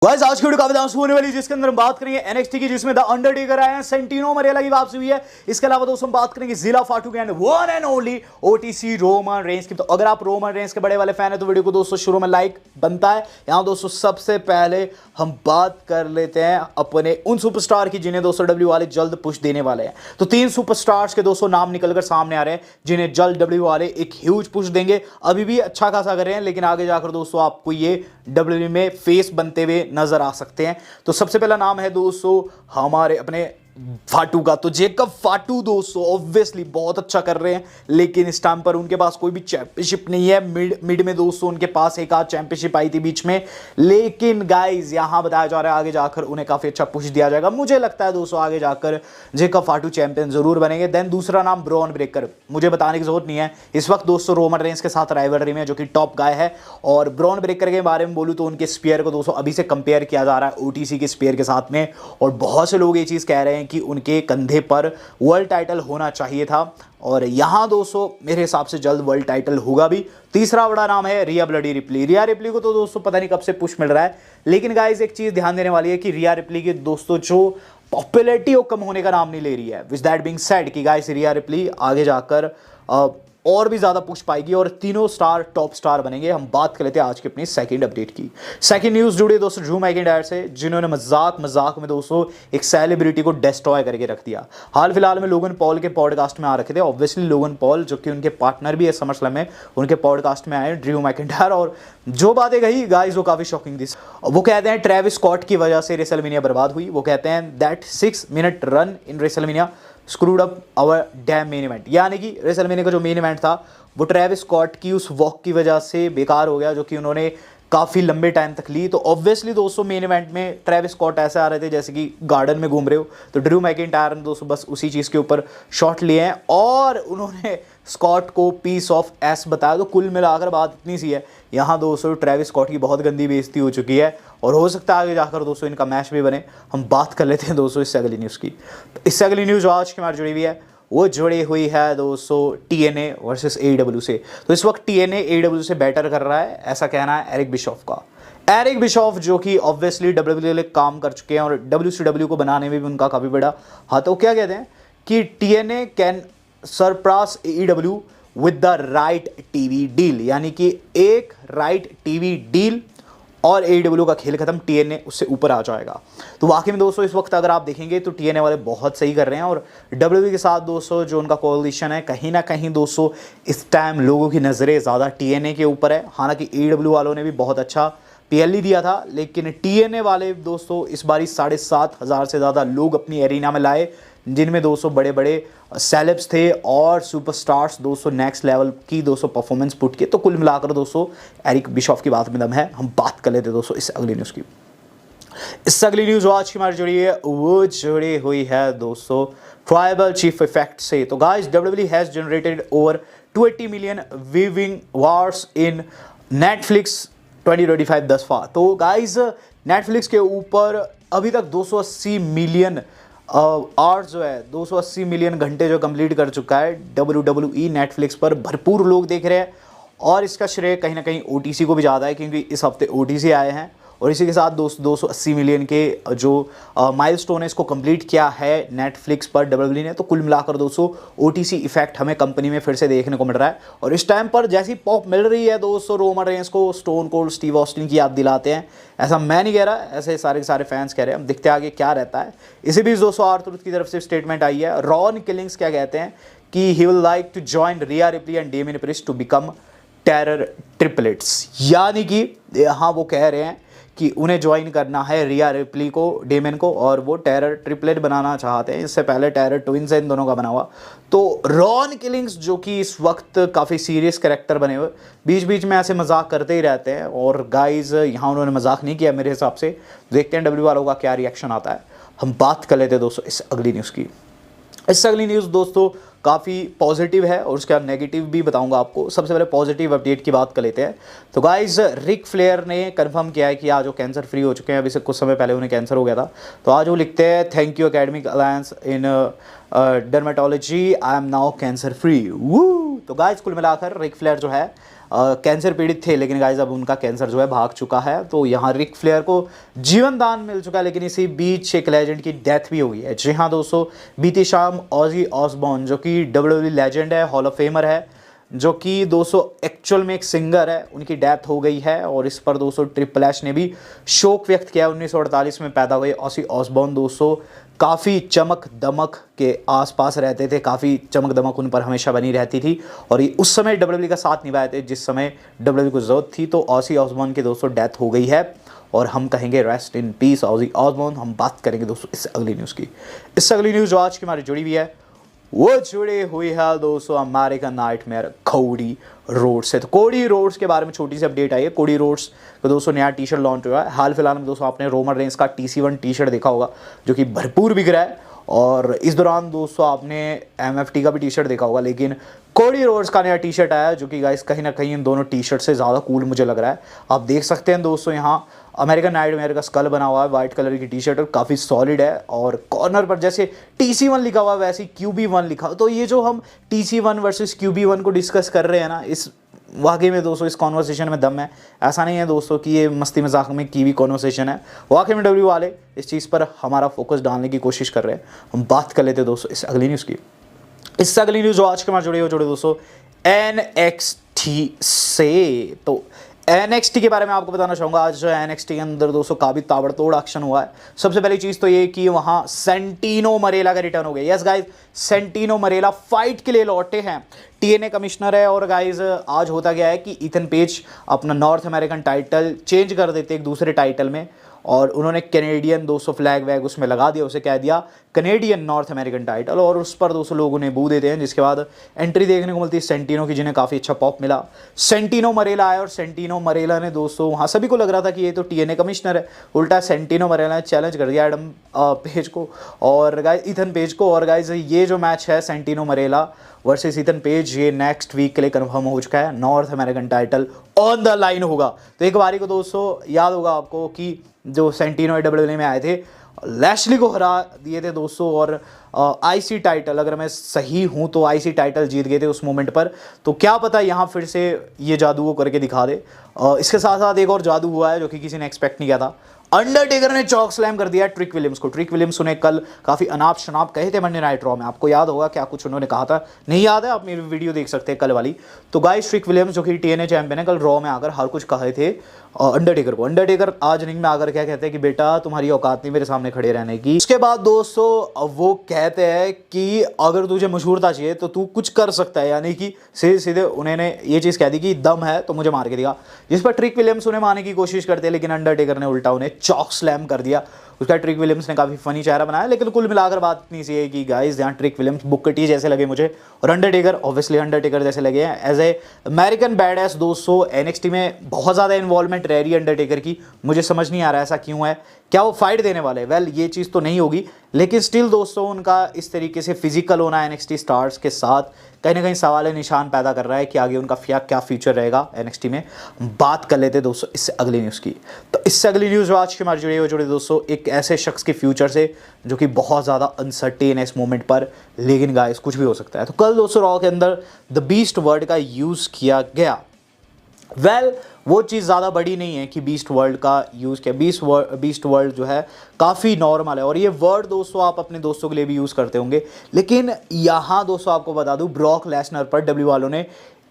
Guys आज की video काफी ज्यादा होने वाली है जिसके अंदर हम बात करेंगे एनएक्सटी की जिसमें द अंडरटेकर आए हैं, सेंटिनो मरेला की वापसी हुई है। इसके अलावा दोस्तों हम बात करेंगे जिला फाटू के and one and only OTC Roman Reigns की। तो अगर आप रोमन रेंज के बड़े वाले फैन है तो वीडियो को दोस्तों शुरू में लाइक बनता है। यहां दोस्तों सबसे पहले हम बात कर लेते हैं अपने उन सुपरस्टार की जिन्हें दोस्तों डब्ल्यू वाले जल्द पुश देने वाले हैं। तो 3 सुपरस्टार्स के दोस्तों नाम निकलकर सामने आ रहे हैं जिन्हें जल्द डब्ल्यू वाले एक ह्यूज पुश देंगे। अभी भी अच्छा खासा कर रहे हैं लेकिन आगे जाकर दोस्तों आपको ये डब्ल्यू में फेस बनते हुए नजर आ सकते हैं। तो सबसे पहला नाम है दोस्तों हमारे अपने फाटू का। तो जेकब फाटू दोस्तों ऑब्वियसली बहुत अच्छा कर रहे हैं लेकिन इस टाइम पर उनके पास कोई भी चैंपियनशिप नहीं है। मिड में दोस्तों उनके पास एक आध चैंपियनशिप आई थी बीच में, लेकिन गाइज यहां बताया जा रहा है आगे जाकर उन्हें काफी अच्छा पुश दिया जाएगा। मुझे लगता है दोस्तों आगे जाकर जेकब फाटू चैंपियन जरूर बनेंगे। देन दूसरा नाम ब्रॉन ब्रेकर, मुझे बताने की जरूरत नहीं है, इस वक्त दोस्तों रोमन रेंज के साथ राइवलरी में जो कि टॉप गाय है। और ब्रॉन ब्रेकर के बारे में बोलूं तो उनके स्पीयर को दोस्तों अभी से कंपेयर किया जा रहा है ओटीसी के स्पीयर के साथ में, और बहुत से लोग ये चीज कह रहे हैं कि उनके कंधे पर वर्ल्ड टाइटल होना चाहिए था, और यहां दोस्तों मेरे हिसाब से जल्द वर्ल्ड टाइटल होगा भी। तीसरा बड़ा नाम है रिया ब्लडी रिप्ली। रिया रिप्ली को तो दोस्तों पता नहीं कब से पुश मिल रहा है, लेकिन गाइस एक चीज ध्यान देने वाली है कि रिया रिप्ली की दोस्तों जो पॉपुलैरिटी वो कम होने का नाम नहीं ले रही है। विद दैट बीइंग सेड कि गाइस रिया रिप्ली आगे जाकर और भी ज्यादा पुश पाएगी और तीनों स्टार टॉप स्टार बनेंगे। हम बात कर लेते हैं आज की अपनी सेकंड अपडेट की। सेकंड न्यूज जुड़ी है दोस्तों ड्रू मैकिंटायर से, जिन्होंने मजाक में दोस्तों एक सेलिब्रिटी को डिस्ट्रॉय करके रख दिया। हाल फिलहाल में लोगन पॉल के पॉडकास्ट में आ रखे थे। ऑब्वियसली लोगन पॉल जो कि उनके पार्टनर भी है समरस्लैम में, उनके पॉडकास्ट में आए ड्रू मैकिंटायर, और जो बातें कही गाइस वो काफी शॉकिंग थी। वो कहते हैं ट्रेविस स्कॉट की वजह से रेसलमेनिया बर्बाद हुई। वो कहते हैं that 6 minute run in WrestleMania screwed up our damn main event, यानी कि रेसलमेनिया का जो मेन इवेंट था वो ट्रेविस स्कॉट की उस वॉक की वजह से बेकार हो गया जो कि उन्होंने काफ़ी लंबे टाइम तक ली। तो ऑब्वियसली दोस्तों मेन इवेंट में ट्रेविस स्कॉट ऐसे आ रहे थे जैसे कि गार्डन में घूम रहे हो, तो ड्रू मैकिंटायर ने दोस्तों बस उसी चीज़ के ऊपर शॉट लिए हैं और उन्होंने स्कॉट को पीस ऑफ एस बताया। तो कुल मिलाकर बात इतनी सी है, यहाँ दोस्तों ट्रेविस स्कॉट की बहुत गंदी बेइज्जती हो चुकी है और हो सकता है आगे जाकर दोस्तों इनका मैच भी बने। हम बात कर लेते हैं दोस्तों इससे अगली न्यूज़ की। तो इससे अगली न्यूज़ आज की हमारी जुड़ी हुई है, वो जुड़ी हुई है दोस्तों टीएनए वर्सेस एडब्ल्यू से। तो इस वक्त टीएनए एडब्ल्यू से बेटर कर रहा है, ऐसा कहना है एरिक बिशॉफ का। एरिक बिशॉफ जो कि ऑब्वियसली डब्ल्यूडब्ल्यू के लिए काम कर चुके हैं और डब्ल्यूसीडब्ल्यू को बनाने में भी उनका काफ़ी बड़ा हाथ है। वो क्या कहते हैं कि TNA can surpass AEW with the right TV deal, यानी कि एक राइट टीवी डील और एडब्ल्यू का खेल खत्म, टीएनए उससे ऊपर आ जाएगा। तो वाकई में दोस्तों इस वक्त अगर आप देखेंगे तो टीएनए वाले बहुत सही कर रहे हैं और डब्ल्यूडब्ल्यू के साथ दोस्तों जो उनका कोलिशन है कहीं ना कहीं दोस्तों इस टाइम लोगों की नज़रें ज़्यादा टीएनए के ऊपर है। हालांकि एडब्ल्यू वालों ने भी बहुत अच्छा पीएलई दिया था, लेकिन टीएनए वाले दोस्तों इस बारी 7,500 से ज़्यादा लोग अपनी एरिना में लाए, जिनमें दोस्तों बड़े बड़े सेलेब्स थे और सुपरस्टार्स दोस्तों नेक्स्ट लेवल की दोस्तों परफॉर्मेंस पुट किए। तो कुल मिलाकर दोस्तों एरिक बिशॉफ की बात में दम है। हम बात कर लेते दोस्तों इस अगली न्यूज़ की। इस अगली न्यूज़ आज की हमारी जुड़ी है, वो जुड़ी हुई है दोस्तों ट्राइबल चीफ इफेक्ट से। तो guys WWE has generated over 280 million viewing hours in Netflix 2025 thus फार। तो गाइस नेटफ्लिक्स के ऊपर अभी तक 280 मिलियन आवर्स जो है 280 मिलियन घंटे जो कंप्लीट कर चुका है WWE नेटफ्लिक्स पर। भरपूर लोग देख रहे हैं और इसका श्रेय कहीं ना कहीं ओटीसी को भी ज़्यादा है क्योंकि इस हफ्ते ओटीसी आए हैं और इसी के साथ 280 मिलियन के जो माइलस्टोन है इसको कंप्लीट किया है नेटफ्लिक्स पर डब्ल्यूडब्ल्यू ने। तो कुल मिलाकर दोस्तों ओटीसी इफेक्ट हमें कंपनी में फिर से देखने को मिल रहा है और इस टाइम पर जैसी पॉप मिल रही है दोस्तों रोमन रेंस को स्टोन कोल्ड स्टीव ऑस्टिन की याद दिलाते हैं। ऐसा मैं नहीं कह रहा, ऐसे सारे के सारे फैंस कह रहे हैं। हम देखते हैं आगे क्या रहता है। इसी बीच दोस्तों आर-ट्रुथ की तरफ से स्टेटमेंट आई है। रॉन किलिंग्स क्या कहते हैं कि he will like to join Rhea Ripley and Damian Priest to become Terror Triplets, यानी कि यहाँ वो कह रहे हैं कि उन्हें ज्वाइन करना है रिया रिप्ली को, डेमन को, और वो टेरर ट्रिपलेट बनाना चाहते हैं। इससे पहले टेरर ट्विंस है इन दोनों का बना हुआ। तो रॉन किलिंग्स जो कि इस वक्त काफ़ी सीरियस कैरेक्टर बने हुए, बीच बीच में ऐसे मजाक करते ही रहते हैं और गाइज यहाँ उन्होंने मजाक नहीं किया मेरे हिसाब से। देखते हैं डब्ल्यू वालों का क्या रिएक्शन आता है। हम बात कर लेते हैं दोस्तों इस अगली न्यूज़ की। इस अगली न्यूज़ दोस्तों काफ़ी पॉजिटिव है और उसके बाद नेगेटिव भी बताऊंगा आपको। सबसे पहले पॉजिटिव अपडेट की बात कर लेते हैं। तो गाइज रिक फ्लेयर ने कंफर्म किया है कि आज वो कैंसर फ्री हो चुके हैं। अभी से कुछ समय पहले उन्हें कैंसर हो गया था। तो आज वो लिखते हैं thank you academic alliance in dermatology, I am now cancer free. वो तो गाइज कुल मिलाकर रिक फ्लेयर जो है कैंसर पीड़ित थे, लेकिन गाइस अब उनका कैंसर जो है भाग चुका है। तो यहाँ रिक फ्लेयर को जीवन दान मिल चुका है, लेकिन इसी बीच एक लेजेंड की डेथ भी हुई है। जी हाँ दोस्तों, बीती शाम ऑजी ऑसबॉर्न जो कि WWE लेजेंड है, हॉल ऑफ फेमर है, जो कि दोस्तों एक्चुअल में एक सिंगर है, उनकी डेथ हो गई है। और इस पर दोस्तों ट्रिपल एच ने भी शोक व्यक्त किया। 1948 में पैदा हुए ऑजी ऑसबॉर्न दोस्तों काफ़ी चमक दमक के आसपास रहते थे, काफ़ी चमक दमक उन पर हमेशा बनी रहती थी, और ये उस समय WWE का साथ निभाए थे जिस समय WWE को ज़रूरत थी। तो ऑजी ऑसबॉर्न की दोस्तों डेथ हो गई है, और हम कहेंगे rest in peace Ozzy Osbourne. हम बात करेंगे दोस्तों इससे अगली न्यूज़ की। इससे अगली न्यूज़ जो आज की हमारी जुड़ी हुई है वो जुड़ी हुई है दोस्तों अमेरिकन नाइटमेयर कोडी रोड्स से। तो कोडी रोड्स के बारे में छोटी सी अपडेट आई है। कोडी रोड्स का दोस्तों नया टी शर्ट लॉन्च हुआ है। हाल फिलहाल में दोस्तों आपने रोमन रेंस का TC1 टी शर्ट देखा होगा, जो कि भरपूर बिक रहा है, और इस दौरान दोस्तों आपने MFT का भी टी शर्ट देखा होगा, लेकिन कोडी रोड्स का नया टी शर्ट आया जो कि गाइस कहीं ना कहीं इन दोनों टी शर्ट से ज़्यादा कूल मुझे लग रहा है। आप देख सकते हैं दोस्तों यहाँ अमेरिकन नाइटमेयर का स्कल बना हुआ है, वाइट कलर की टी शर्ट, और काफ़ी सॉलिड है, और कॉर्नर पर जैसे TC1 लिखा हुआ है वैसे ही QB1 लिखा हुआ। तो ये जो हम TC1 वर्सेस QB1 को डिस्कस कर रहे हैं ना, इस वाकई में दोस्तों इस कॉन्वर्सेशन में दम है। ऐसा नहीं है दोस्तों कि ये मस्ती मजाक में की हुई कॉन्वर्सेशन है, वाकई में WWE वाले इस चीज़ पर हमारा फोकस डालने की कोशिश कर रहे हैं। हम बात कर लेते हैं दोस्तों इस अगली न्यूज़ की। इससे अगली न्यूज़ जो आज के हमारे जुड़े दोस्तों NXT से। तो NXT के बारे में आपको बताना चाहूँगा। आज जो NXT के अंदर दोस्तों काफ़ी ताबड़तोड़ एक्शन हुआ है। सबसे पहली चीज़ तो ये कि वहाँ सेंटिनो मरेला का रिटर्न हो गया। यस गाइज, सेंटिनो मरेला फाइट के लिए लौटे हैं। TNA कमिश्नर है, और गाइज आज होता गया है कि इथन पेज अपना नॉर्थ अमेरिकन टाइटल चेंज कर देते एक दूसरे टाइटल में, और उन्होंने कैनेडियन 200 फ्लैग वैग उसमें लगा दिया, उसे कह दिया कैनेडियन नॉर्थ अमेरिकन टाइटल, और उस पर 200 लोग उन्हें बू देते हैं। जिसके बाद एंट्री देखने को मिलती है सेंटिनो की, जिन्हें काफ़ी अच्छा पॉप मिला। सेंटिनो मरेला आया, और सेंटिनो मरेला ने दोस्तों वहाँ सभी को लग रहा था कि ये तो TNA कमिश्नर है, उल्टा सेंटिनो मरेला ने चैलेंज कर दिया एडम पेज को और गाइज इथन पेज को। और गाइज ये जो मैच है सेंटिनो मरेला वर्सेस इथन पेज, ये नेक्स्ट वीक के लिए कंफर्म हो चुका है। North American title on the line होगा। तो एक बारी को दोस्तों याद होगा आपको कि जो सेंटिनो WWE में आए थे, लैशली को हरा दिए थे दोस्तों, और IC टाइटल, अगर मैं सही हूँ तो IC टाइटल जीत गए थे उस मोमेंट पर। तो क्या पता यहाँ फिर से ये जादू वो करके दिखा दे। इसके साथ साथ एक और जादू हुआ है जो कि किसी ने एक्सपेक्ट नहीं किया था। अंडरटेकर ने चॉक स्लैम कर दिया ट्रिक विलियम्स को। ट्रिक विलियम्स उन्हें कल काफ़ी अनाप शनाप कहे थे मंडे नाइट रॉ में। आपको याद होगा क्या कुछ उन्होंने कहा था? नहीं याद है? आप मेरी वीडियो देख सकते हैं कल वाली। तो गाइस ट्रिक विलियम्स जो कि TNA चैंपियन है, कल रॉ में आकर हर कुछ कहे थे अंडरटेकर को। अंडरटेकर आज रिंग में आकर क्या कहते हैं कि बेटा तुम्हारी औकात नहीं मेरे सामने खड़े रहने की। उसके बाद दोस्तों वो कहते हैं कि अगर तुझे मशहूरता चाहिए तो तू कुछ कर सकता है, यानी कि सीधे सीधे उन्होंने ये चीज़ कह दी कि दम है तो मुझे मार के दिखा। जिस पर ट्रिक विलियम्स उन्हें मारने की कोशिश करते हैं, लेकिन अंडरटेकर ने उल्टा उन्हें चॉक स्लैम कर दिया। उसका ट्रिक विलियम्स ने काफ़ी फनी चेहरा बनाया, लेकिन कुल मिलाकर बात इतनी सी है कि गाइस यहाँ ट्रिक विलियम्स बुक टी जैसे लगे मुझे, और अंडरटेकर ऑब्वियसली अंडरटेकर जैसे लगे हैं। As a American badass दोस्तों NXT में बहुत ज़्यादा इन्वॉल्वमेंट रह रही है अंडरटेकर की। मुझे समझ नहीं आ रहा ऐसा क्यों है। क्या वो फाइट देने वाले? वेल ये चीज़ तो नहीं होगी, लेकिन स्टिल दोस्तों उनका इस तरीके से फिजिकल होना NXT स्टार्स के साथ कहीं ना कहीं सवाल निशान पैदा कर रहा है कि आगे उनका क्या फ्यूचर रहेगा NXT में। बात कर लेते दोस्तों इससे अगली न्यूज़ की। तो इससे अगली न्यूज़ आज की हमारी जुड़े दोस्तों एक ऐसे शख्स के फ्यूचर से जो कि बहुत ज़्यादा अनसर्टेन है इस मोमेंट पर, लेकिन गाइस कुछ भी हो सकता है। तो कल दोस्तों रॉ के अंदर द बीस्ट वर्ड का यूज़ किया गया। वेल वो चीज़ ज़्यादा बड़ी नहीं है कि बीस्ट वर्ल्ड का यूज़ किया। बीस्ट वर्ल्ड जो है काफ़ी नॉर्मल है, और ये वर्ड दोस्तों आप अपने दोस्तों के लिए भी यूज़ करते होंगे। लेकिन यहाँ दोस्तों आपको बता दूँ, ब्रॉक लेसनर पर WWE वालों ने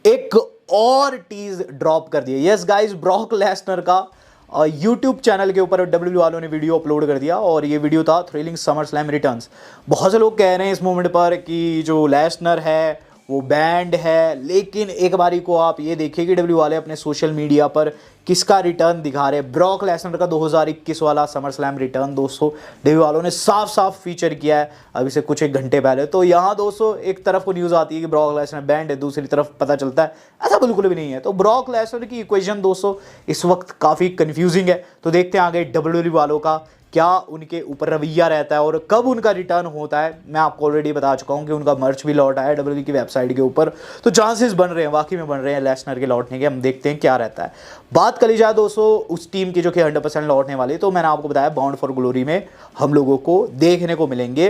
एक और टीज़ ड्रॉप कर दिया। यस गाइस, ब्रॉक लेसनर का YouTube चैनल के ऊपर WWE वालों ने वीडियो अपलोड कर दिया, और ये वीडियो था थ्रिलिंग समर स्लैम रिटर्न्स। बहुत से लोग कह रहे हैं इस मोमेंट पर कि जो लेसनर है वो बैंड है, लेकिन एक बारी को आप ये देखिए कि WWE वाले अपने सोशल मीडिया पर किसका रिटर्न दिखा रहे हैं। ब्रॉक लेसनर का 2021 वाला समर स्लैम रिटर्न दोस्तों WWE वालों ने साफ साफ फीचर किया है अभी से कुछ एक घंटे पहले। तो यहाँ दोस्तों एक तरफ को न्यूज़ आती है कि ब्रॉक लेसनर बैंड है, दूसरी तरफ पता चलता है ऐसा बिल्कुल भी नहीं है। तो ब्रॉक लेसनर की इक्वेशन दोस्तों इस वक्त काफ़ी कन्फ्यूजिंग है। तो देखते हैं आगे WWE वालों का क्या उनके ऊपर रवैया रहता है और कब उनका रिटर्न होता है। मैं आपको ऑलरेडी बता चुका हूं कि उनका मर्च भी लौटा है WWE की वेबसाइट के ऊपर, तो चांसेस बन रहे हैं, वाकई में बन रहे हैं लेसनर के लौटने के। हम देखते हैं क्या रहता है। बात करी जाए दोस्तों उस टीम की जो कि 100% लौटने वाली, तो मैंने आपको बताया बाउंड फॉर ग्लोरी में हम लोगों को देखने को मिलेंगे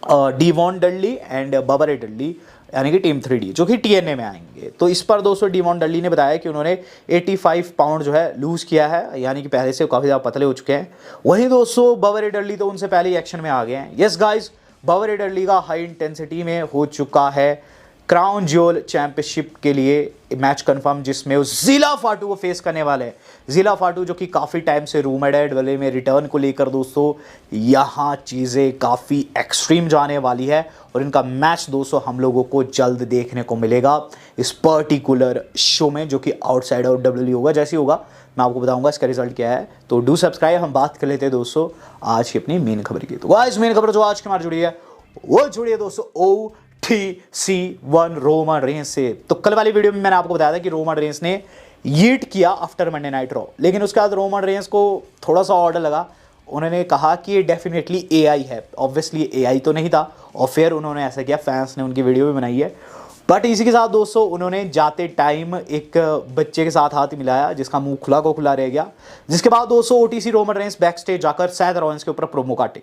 डीवॉन डडली एंड बबा रे डडली यानी कि टीम 3D जो कि TNA में आएंगे। तो इस पर दोस्तों डीमॉन डडली ने बताया कि उन्होंने 85 पाउंड जो है लूज़ किया है, यानी कि पहले से काफ़ी ज़्यादा पतले हो चुके हैं। वहीं दोस्तों बवर डडली तो उनसे पहले ही एक्शन में आ गए हैं। यस गाइज, बवर डडली का हाई इंटेंसिटी में हो चुका है क्राउन ज्वेल चैंपियनशिप के लिए मैच कंफर्म, जिसमें वो ज़िला फाटू को फेस करने वाले हैं। ज़िला फाटू जो कि काफ़ी टाइम से रूमर्ड है डब्ल्यूडब्ल्यूई में रिटर्न को लेकर दोस्तों, यहाँ चीज़ें काफ़ी एक्सट्रीम जाने वाली है और इनका मैच दोस्तों हम लोगों को जल्द देखने को मिलेगा इस पर्टिकुलर शो में, जो कि आउटसाइड ऑफ डब्ल्यूडब्ल्यूई होगा। जैसे होगा मैं आपको बताऊंगा इसका रिजल्ट क्या है। तो डू सब्सक्राइब। हम बात कर लेते हैं दोस्तों आज की अपनी मेन खबर की। तो गाइस मेन खबर जो आज की हमारी जुड़ी है वो जुड़ी है दोस्तों OTC1 रोमन रेंस से। तो कल वाली वीडियो में मैंने आपको बताया था कि रोमन रेंस ने यीट किया आफ्टर मंडे नाइट रॉ, लेकिन उसके बाद रोमन रेंस को थोड़ा सा ऑर्डर लगा। उन्होंने कहा कि ये डेफिनेटली AI है। ऑब्वियसली AI तो नहीं था और फिर उन्होंने ऐसा किया, फैंस ने उनकी वीडियो भी बनाई है। बट इसी के साथ दोस्तों उन्होंने जाते टाइम एक बच्चे के साथ हाथ मिलाया जिसका मुंह खुला को खुला रह गया। जिसके बाद दोस्तों OTC Roman Reigns back stage जाकर सैथ रॉलिंस के ऊपर प्रोमो काटे।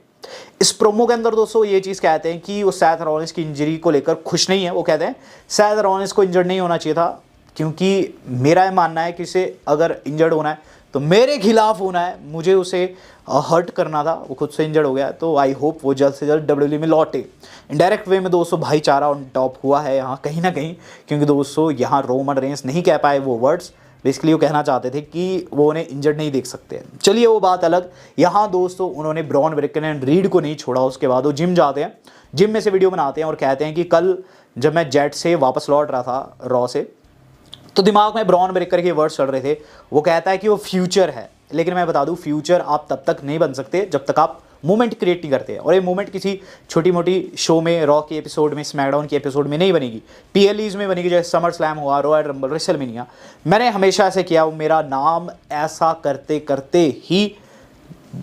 इस प्रोमो के अंदर दोस्तों ये चीज़ कहते हैं कि वो सैथ रॉलिंस की इंजरी को लेकर खुश नहीं है। वो कहते हैं सैथ रॉलिंस को इंजर्ड नहीं होना चाहिए था, क्योंकि मेरा ये मानना है कि इसे अगर इंजर्ड होना है तो मेरे खिलाफ होना है, मुझे उसे हर्ट करना था, वो खुद से इंजर्ड हो गया। तो आई होप वो जल्द से जल्द डब्ल्यूडब्ल्यूई में लौटे। इनडायरेक्ट वे में दोस्तों भाईचारा ऑन टॉप हुआ है यहाँ कहीं ना कहीं, क्योंकि दोस्तों यहाँ रोमन रेंस नहीं कह पाए वो वर्ड्स। बेसिकली वो कहना चाहते थे कि वो उन्हें इंजर्ड नहीं देख सकते। चलिए वो बात अलग। यहाँ दोस्तों उन्होंने ब्रॉन ब्रेकर एंड रीड को नहीं छोड़ा। उसके बाद वो जिम जाते हैं, जिम में से वीडियो बनाते हैं और कहते हैं कि कल जब मैं जेट से वापस लौट रहा था रॉ से, तो दिमाग में ब्रॉन ब्रेकर के वर्ड्स चल रहे थे। वो कहता है कि वो फ्यूचर है, लेकिन मैं बता दूं फ्यूचर आप तब तक नहीं बन सकते जब तक आप मोमेंट क्रिएट नहीं करते। और ये मोमेंट किसी छोटी मोटी शो में, रॉ के एपिसोड में, स्मैकडाउन के एपिसोड में नहीं बनेगी, PLEs में बनेगी, जैसे समर स्लैम हुआ, रॉयल रंबल, रेसलमेनिया। मैंने हमेशा ऐसे किया, मेरा नाम ऐसा करते करते ही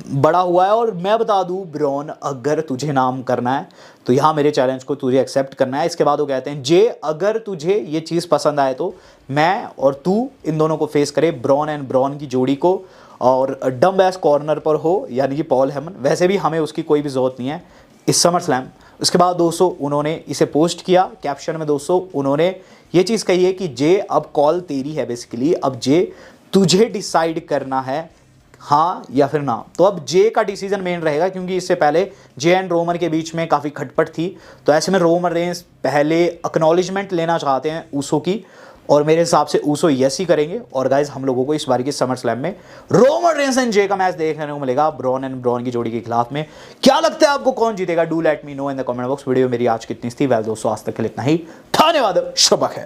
बड़ा हुआ है। और मैं बता दूं ब्रॉन, अगर तुझे नाम करना है तो यहाँ मेरे चैलेंज को तुझे एक्सेप्ट करना है। इसके बाद वो कहते हैं जे अगर तुझे ये चीज़ पसंद आए तो मैं और तू इन दोनों को फेस करे, ब्रॉन एंड ब्रॉन की जोड़ी को, और डम बैस कॉर्नर पर हो यानी कि पॉल हेमन। वैसे भी हमें उसकी कोई भी ज़रूरत नहीं है इस समर स्लैम। उसके बाद दोस्तों उन्होंने इसे पोस्ट किया। कैप्शन में दोस्तों उन्होंने ये चीज़ कही है कि जे अब कॉल तेरी है। बेसिकली अब जे तुझे डिसाइड करना है हाँ या फिर ना। तो अब जे का डिसीजन मेन रहेगा, क्योंकि इससे पहले जे एंड रोमन के बीच में काफ़ी खटपट थी। तो ऐसे में रोमन रेंस पहले एक्नॉलेजमेंट लेना चाहते हैं ऊसो की, और मेरे हिसाब से ऊसो यस ही करेंगे। और गाइज हम लोगों को इस बार की समर स्लैम में रोमन रेंस एंड जे का मैच देखने को मिलेगा ब्रॉन एंड ब्रॉन की जोड़ी के खिलाफ में। क्या लगता है आपको कौन जीतेगा? Do let me know in the comment box. Video मेरी आज कितनी थी? वेल दोस्तों आज तक के लिए इतना ही। धन्यवाद। शब्बा खैर।